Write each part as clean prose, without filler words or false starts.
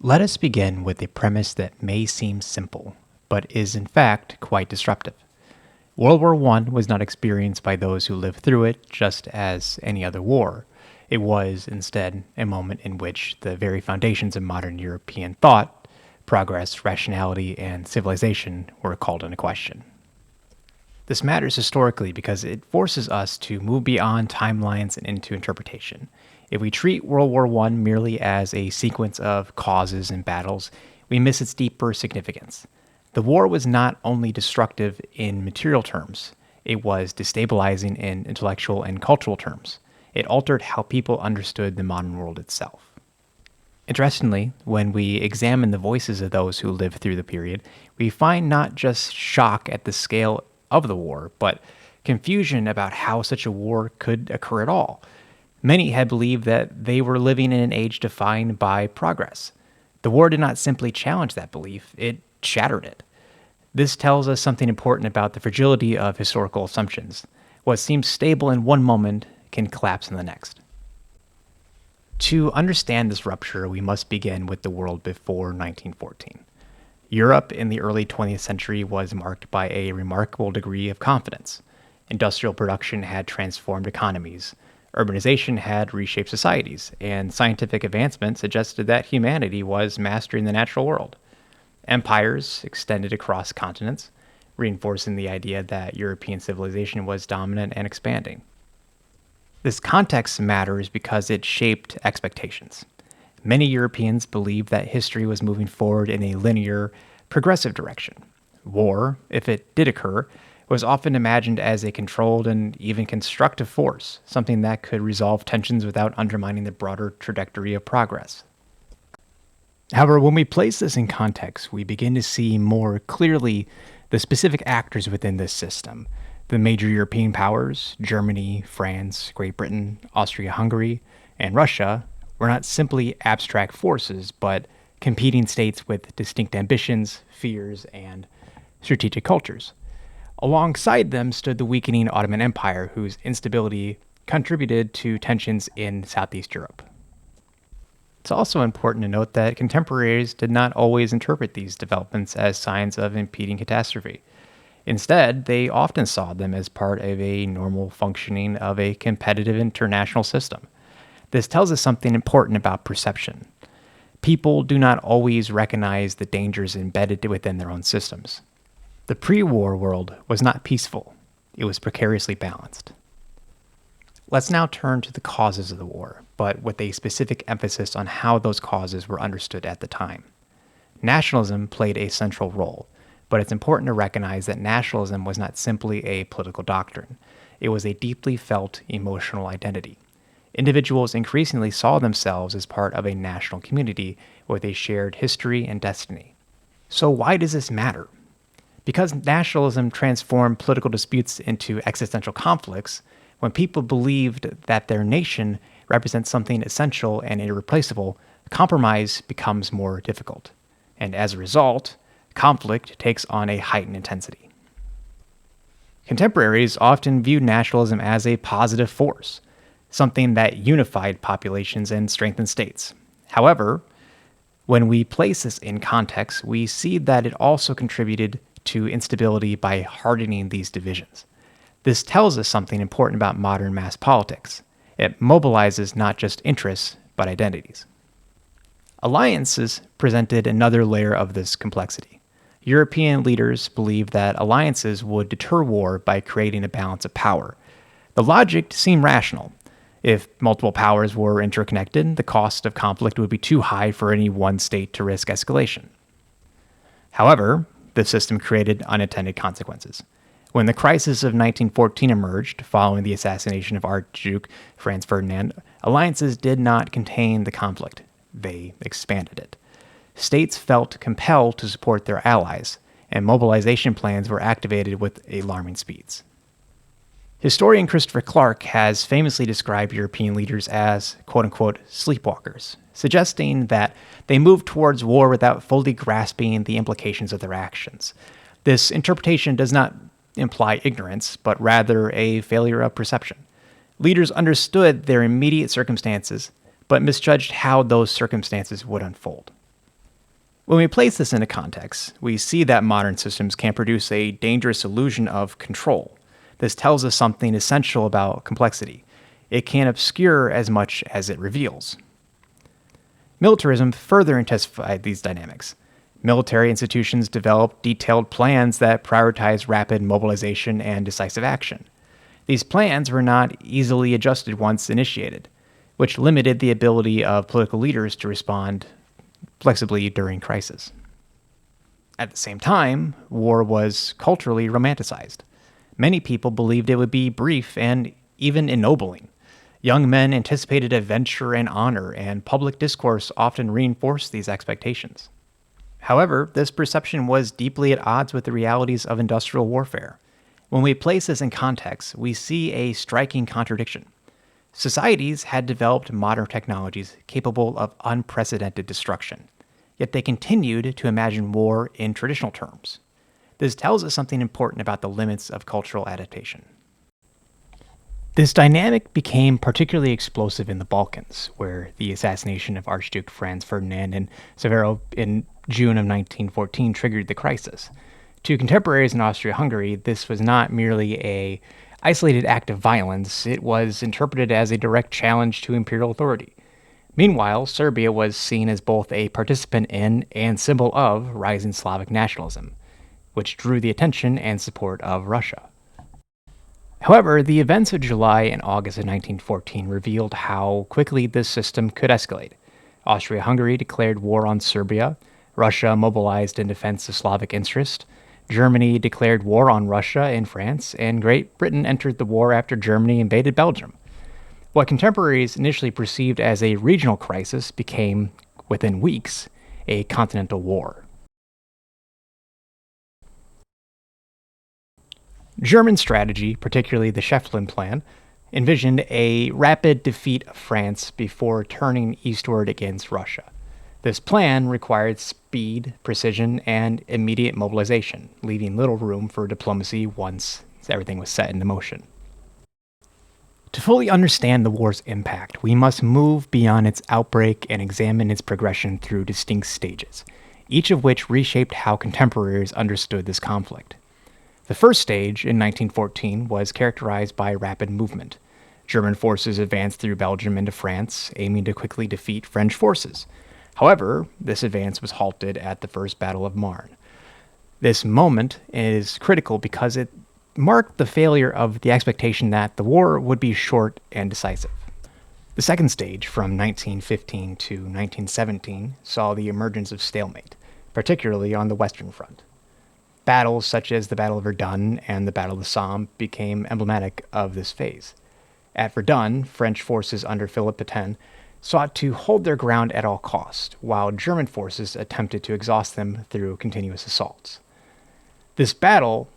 Let us begin with a premise that may seem simple, but is in fact quite disruptive. World War I was not experienced by those who lived through it just as any other war. It was, instead, a moment in which the very foundations of modern European thought, progress, rationality, and civilization were called into question. This matters historically because it forces us to move beyond timelines and into interpretation. If we treat World War I merely as a sequence of causes and battles, we miss its deeper significance. The war was not only destructive in material terms, it was destabilizing in intellectual and cultural terms. It altered how people understood the modern world itself. Interestingly, when we examine the voices of those who lived through the period, we find not just shock at the scale of the war, but confusion about how such a war could occur at all. Many had believed that they were living in an age defined by progress. The war did not simply challenge that belief, it shattered it. This tells us something important about the fragility of historical assumptions. What seems stable in one moment can collapse in the next. To understand this rupture, we must begin with the world before 1914. Europe in the early 20th century was marked by a remarkable degree of confidence. Industrial production had transformed economies, urbanization had reshaped societies, and scientific advancement suggested that humanity was mastering the natural world. Empires extended across continents, reinforcing the idea that European civilization was dominant and expanding. This context matters because it shaped expectations. Many Europeans believed that history was moving forward in a linear, progressive direction. War, if it did occur, was often imagined as a controlled and even constructive force, something that could resolve tensions without undermining the broader trajectory of progress. However, when we place this in context, we begin to see more clearly the specific actors within this system. The major European powers, Germany, France, Great Britain, Austria-Hungary, and Russia, were not simply abstract forces, but competing states with distinct ambitions, fears, and strategic cultures. Alongside them stood the weakening Ottoman Empire, whose instability contributed to tensions in Southeast Europe. It's also important to note that contemporaries did not always interpret these developments as signs of impending catastrophe. Instead, they often saw them as part of a normal functioning of a competitive international system. This tells us something important about perception. People do not always recognize the dangers embedded within their own systems. The pre-war world was not peaceful. It was precariously balanced. Let's now turn to the causes of the war, but with a specific emphasis on how those causes were understood at the time. Nationalism played a central role, but it's important to recognize that nationalism was not simply a political doctrine. It was a deeply felt emotional identity. Individuals increasingly saw themselves as part of a national community with a shared history and destiny. So why does this matter? Because nationalism transformed political disputes into existential conflicts, when people believed that their nation represents something essential and irreplaceable, compromise becomes more difficult. And as a result, conflict takes on a heightened intensity. Contemporaries often viewed nationalism as a positive force, something that unified populations and strengthened states. However, when we place this in context, we see that it also contributed to instability by hardening these divisions. This tells us something important about modern mass politics. It mobilizes not just interests, but identities. Alliances presented another layer of this complexity. European leaders believed that alliances would deter war by creating a balance of power. The logic seemed rational. If multiple powers were interconnected, the cost of conflict would be too high for any one state to risk escalation. However, the system created unintended consequences. When the crisis of 1914 emerged, following the assassination of Archduke Franz Ferdinand, alliances did not contain the conflict. They expanded it. States felt compelled to support their allies, and mobilization plans were activated with alarming speeds. Historian Christopher Clark has famously described European leaders as, quote-unquote, sleepwalkers, suggesting that they moved towards war without fully grasping the implications of their actions. This interpretation does not imply ignorance, but rather a failure of perception. Leaders understood their immediate circumstances, but misjudged how those circumstances would unfold. When we place this into context, we see that modern systems can produce a dangerous illusion of control. This tells us something essential about complexity. It can obscure as much as it reveals. Militarism further intensified these dynamics. Military institutions developed detailed plans that prioritize rapid mobilization and decisive action. These plans were not easily adjusted once initiated, which limited the ability of political leaders to respond flexibly during crisis. At the same time, war was culturally romanticized. Many people believed it would be brief and even ennobling. Young men anticipated adventure and honor, and public discourse often reinforced these expectations. However, this perception was deeply at odds with the realities of industrial warfare. When we place this in context, we see a striking contradiction. Societies had developed modern technologies capable of unprecedented destruction, yet they continued to imagine war in traditional terms. This tells us something important about the limits of cultural adaptation. This dynamic became particularly explosive in the Balkans, where the assassination of Archduke Franz Ferdinand in Severo in June of 1914 triggered the crisis. To contemporaries in Austria-Hungary, this was not merely an isolated act of violence, it was interpreted as a direct challenge to imperial authority. Meanwhile, Serbia was seen as both a participant in and symbol of rising Slavic nationalism, which drew the attention and support of Russia. However, the events of July and August of 1914 revealed how quickly this system could escalate. Austria-Hungary declared war on Serbia, Russia mobilized in defense of Slavic interest, Germany declared war on Russia and France, and Great Britain entered the war after Germany invaded Belgium. What contemporaries initially perceived as a regional crisis became, within weeks, a continental war. German strategy, particularly the Schäftlin Plan, envisioned a rapid defeat of France before turning eastward against Russia. This plan required speed, precision, and immediate mobilization, leaving little room for diplomacy once everything was set into motion. To fully understand the war's impact, we must move beyond its outbreak and examine its progression through distinct stages, each of which reshaped how contemporaries understood this conflict. The first stage, in 1914, was characterized by rapid movement. German forces advanced through Belgium into France, aiming to quickly defeat French forces. However, this advance was halted at the First Battle of Marne. This moment is critical because it marked the failure of the expectation that the war would be short and decisive. The second stage, from 1915 to 1917, saw the emergence of stalemate, particularly on the Western Front. Battles such as the Battle of Verdun and the Battle of the Somme became emblematic of this phase. At Verdun, French forces under Philippe Pétain sought to hold their ground at all costs, while German forces attempted to exhaust them through continuous assaults. These battles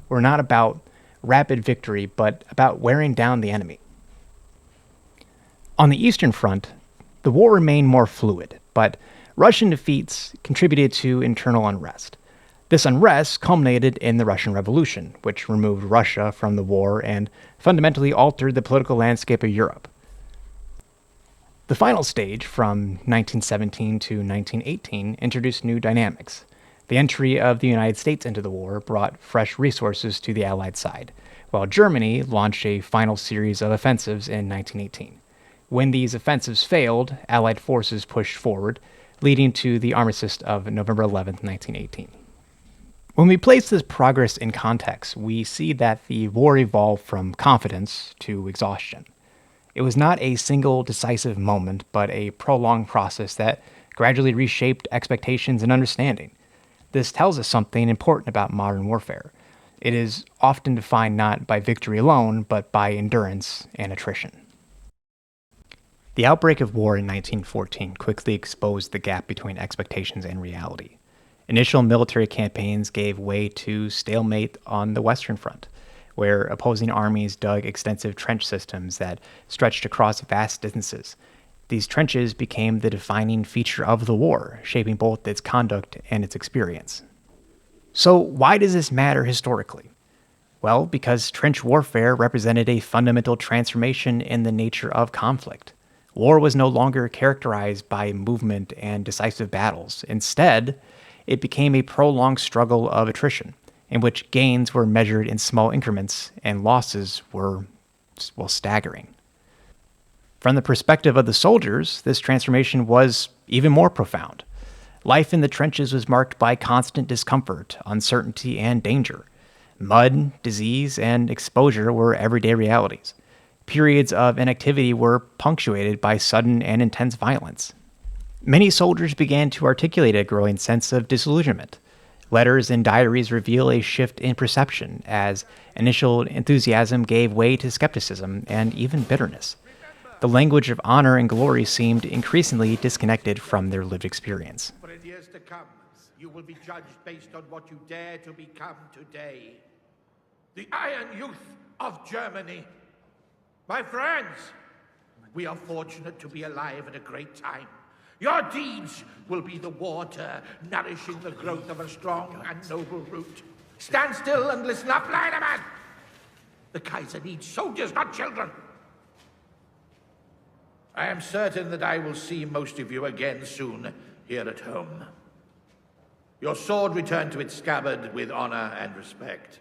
were not about rapid victory, but about wearing down the enemy. On the Eastern Front, the war remained more fluid, but Russian defeats contributed to internal unrest. This unrest culminated in the Russian Revolution, which removed Russia from the war and fundamentally altered the political landscape of Europe. The final stage, from 1917 to 1918, introduced new dynamics. The entry of the United States into the war brought fresh resources to the Allied side, while Germany launched a final series of offensives in 1918. When these offensives failed, Allied forces pushed forward, leading to the armistice of November 11, 1918. When we place this progress in context, we see that the war evolved from confidence to exhaustion. It was not a single decisive moment, but a prolonged process that gradually reshaped expectations and understanding. This tells us something important about modern warfare. It is often defined not by victory alone, but by endurance and attrition. The outbreak of war in 1914 quickly exposed the gap between expectations and reality. Initial military campaigns gave way to stalemate on the Western Front, where opposing armies dug extensive trench systems that stretched across vast distances. These trenches became the defining feature of the war, shaping both its conduct and its experience. So why does this matter historically? Well, because trench warfare represented a fundamental transformation in the nature of conflict. War was no longer characterized by movement and decisive battles. Instead, it became a prolonged struggle of attrition, in which gains were measured in small increments and losses were, well, staggering. From the perspective of the soldiers, this transformation was even more profound. Life in the trenches was marked by constant discomfort, uncertainty, and danger. Mud, disease, and exposure were everyday realities. Periods of inactivity were punctuated by sudden and intense violence. Many soldiers began to articulate a growing sense of disillusionment. Letters and diaries reveal a shift in perception as initial enthusiasm gave way to skepticism and even bitterness. The language of honor and glory seemed increasingly disconnected from their lived experience. For in years to come, you will be judged based on what you dare to become today. The Iron Youth of Germany. My friends, we are fortunate to be alive at a great time. Your deeds will be the water nourishing the growth of a strong and noble root. Stand still and listen up, Leiderman! The Kaiser needs soldiers, not children. I am certain that I will see most of you again soon here at home. Your sword returned to its scabbard with honor and respect.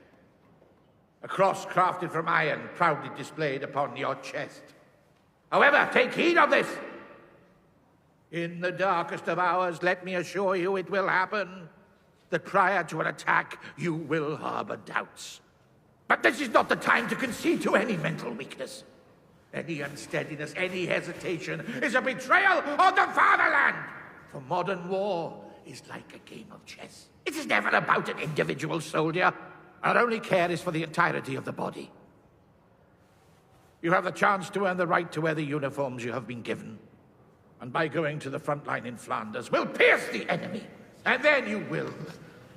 A cross crafted from iron proudly displayed upon your chest. However, take heed of this. In the darkest of hours, let me assure you it will happen that prior to an attack, you will harbor doubts. But this is not the time to concede to any mental weakness. Any unsteadiness, any hesitation is a betrayal of the fatherland. For modern war is like a game of chess. It is never about an individual soldier. Our only care is for the entirety of the body. You have the chance to earn the right to wear the uniforms you have been given. And by going to the front line in Flanders, will pierce the enemy. And then you will,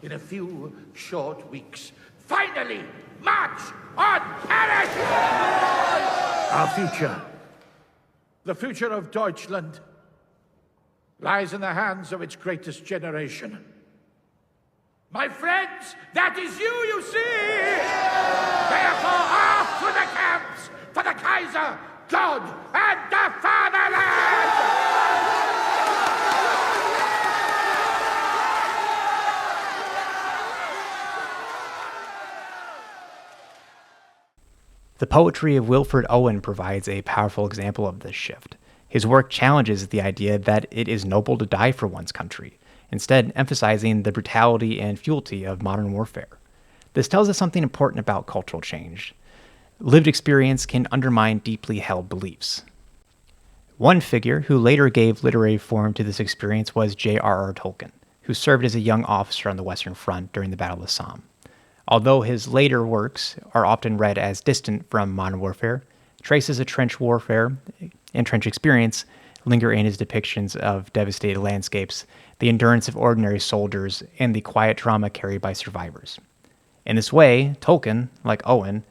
in a few short weeks, finally march on Paris! Our future, the future of Deutschland, lies in the hands of its greatest generation. My friends, that is you see! Therefore, off to the camps, for the Kaiser, God, and the fatherland! The poetry of Wilfred Owen provides a powerful example of this shift. His work challenges the idea that it is noble to die for one's country, instead emphasizing the brutality and futility of modern warfare. This tells us something important about cultural change. Lived experience can undermine deeply held beliefs. One figure who later gave literary form to this experience was J.R.R. Tolkien, who served as a young officer on the Western Front during the Battle of Somme. Although his later works are often read as distant from modern warfare, traces of trench warfare and trench experience linger in his depictions of devastated landscapes, the endurance of ordinary soldiers, and the quiet trauma carried by survivors. In this way, Tolkien, like Owen,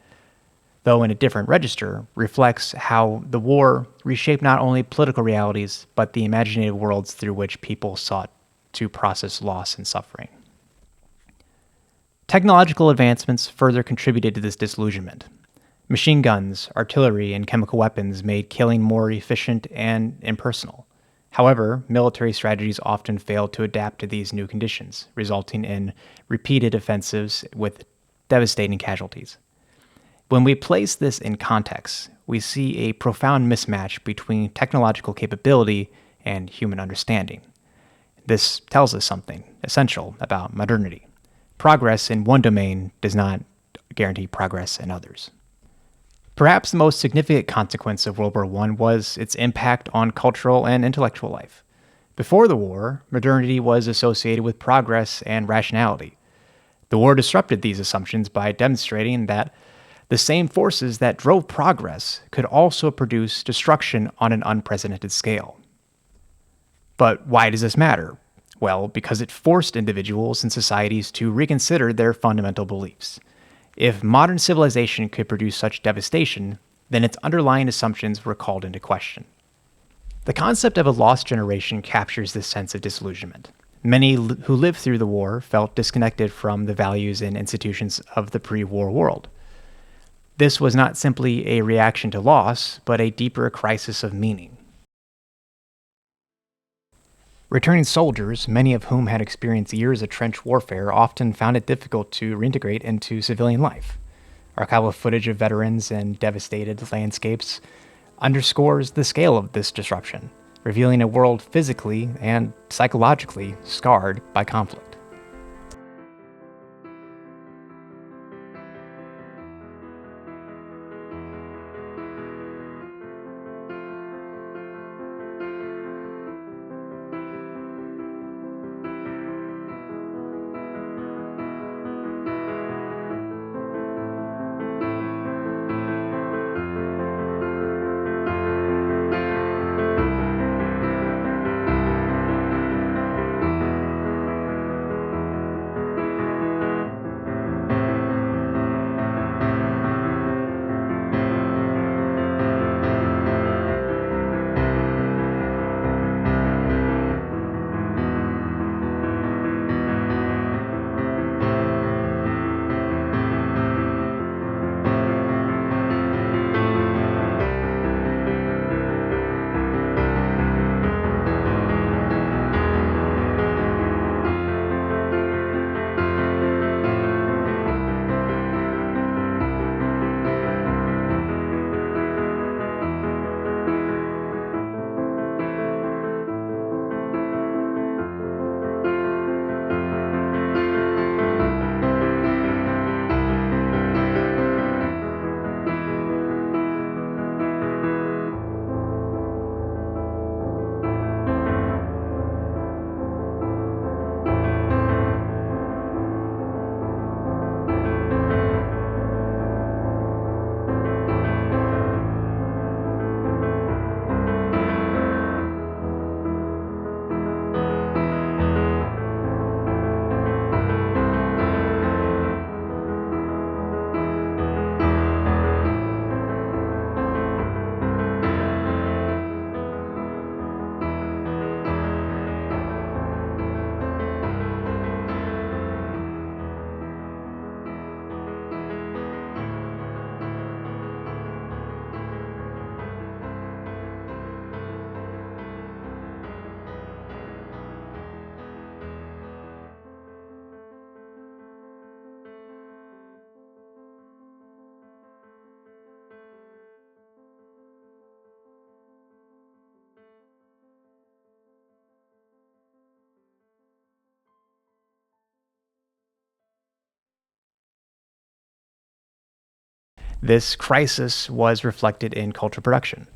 though in a different register, reflects how the war reshaped not only political realities, but the imaginative worlds through which people sought to process loss and suffering. Technological advancements further contributed to this disillusionment. Machine guns, artillery, and chemical weapons made killing more efficient and impersonal. However, military strategies often failed to adapt to these new conditions, resulting in repeated offensives with devastating casualties. When we place this in context, we see a profound mismatch between technological capability and human understanding. This tells us something essential about modernity. Progress in one domain does not guarantee progress in others. Perhaps the most significant consequence of World War I was its impact on cultural and intellectual life. Before the war, modernity was associated with progress and rationality. The war disrupted these assumptions by demonstrating that the same forces that drove progress could also produce destruction on an unprecedented scale. But why does this matter? Well, because it forced individuals and societies to reconsider their fundamental beliefs. If modern civilization could produce such devastation, then its underlying assumptions were called into question. The concept of a lost generation captures this sense of disillusionment. Many who lived through the war felt disconnected from the values and institutions of the pre-war world. This was not simply a reaction to loss, but a deeper crisis of meaning. Returning soldiers, many of whom had experienced years of trench warfare, often found it difficult to reintegrate into civilian life. Archival footage of veterans and devastated landscapes underscores the scale of this disruption, revealing a world physically and psychologically scarred by conflict. This crisis was reflected in cultural production.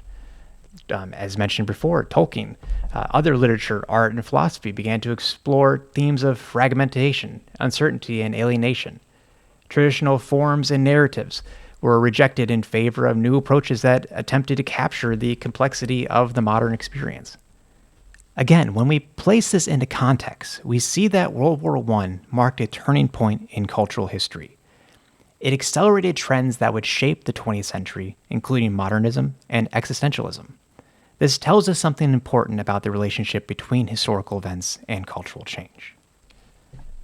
As mentioned before, Tolkien, other literature, art, and philosophy began to explore themes of fragmentation, uncertainty, and alienation. Traditional forms and narratives were rejected in favor of new approaches that attempted to capture the complexity of the modern experience. Again, when we place this into context, we see that World War I marked a turning point in cultural history. It accelerated trends that would shape the 20th century, including modernism and existentialism. This tells us something important about the relationship between historical events and cultural change.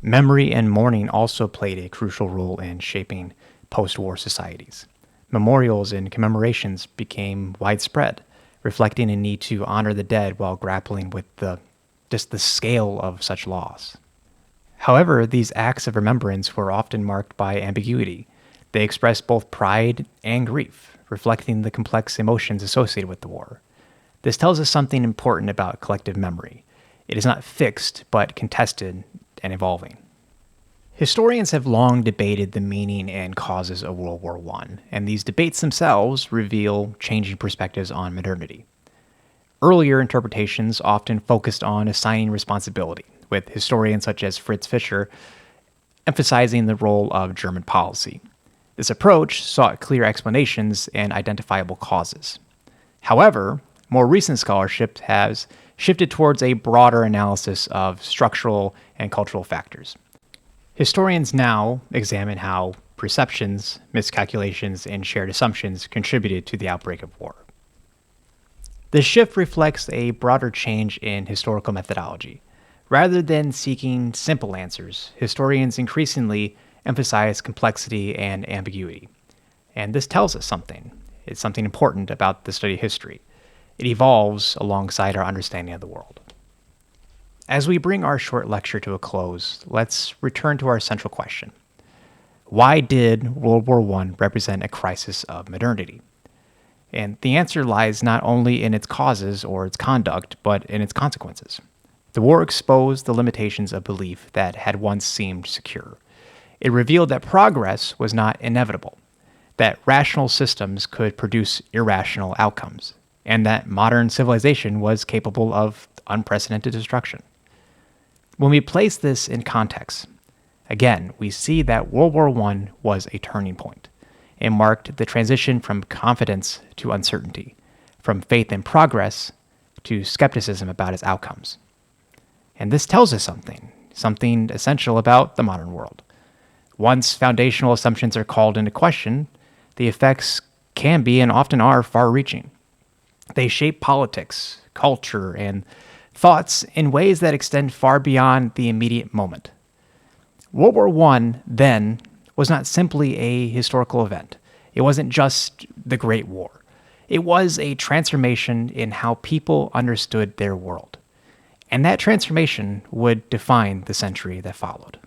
Memory and mourning also played a crucial role in shaping post-war societies. Memorials and commemorations became widespread, reflecting a need to honor the dead while grappling with the scale of such loss. However, these acts of remembrance were often marked by ambiguity. They expressed both pride and grief, reflecting the complex emotions associated with the war. This tells us something important about collective memory. It is not fixed, but contested and evolving. Historians have long debated the meaning and causes of World War I, and these debates themselves reveal changing perspectives on modernity. Earlier interpretations often focused on assigning responsibility, with historians such as Fritz Fischer emphasizing the role of German policy. This approach sought clear explanations and identifiable causes. However, more recent scholarship has shifted towards a broader analysis of structural and cultural factors. Historians now examine how perceptions, miscalculations, and shared assumptions contributed to the outbreak of war. This shift reflects a broader change in historical methodology. Rather than seeking simple answers, historians increasingly emphasize complexity and ambiguity. And this tells us something. It's something important about the study of history. It evolves alongside our understanding of the world. As we bring our short lecture to a close, let's return to our central question. Why did World War I represent a crisis of modernity? And the answer lies not only in its causes or its conduct, but in its consequences. The war exposed the limitations of belief that had once seemed secure. It revealed that progress was not inevitable, that rational systems could produce irrational outcomes, and that modern civilization was capable of unprecedented destruction. When we place this in context, again, we see that World War I was a turning point. It marked the transition from confidence to uncertainty, from faith in progress to skepticism about its outcomes. And this tells us something essential about the modern world. Once foundational assumptions are called into question, the effects can be and often are far-reaching. They shape politics, culture, and thoughts in ways that extend far beyond the immediate moment. World War I, then, was not simply a historical event. It wasn't just the Great War. It was a transformation in how people understood their world. And that transformation would define the century that followed.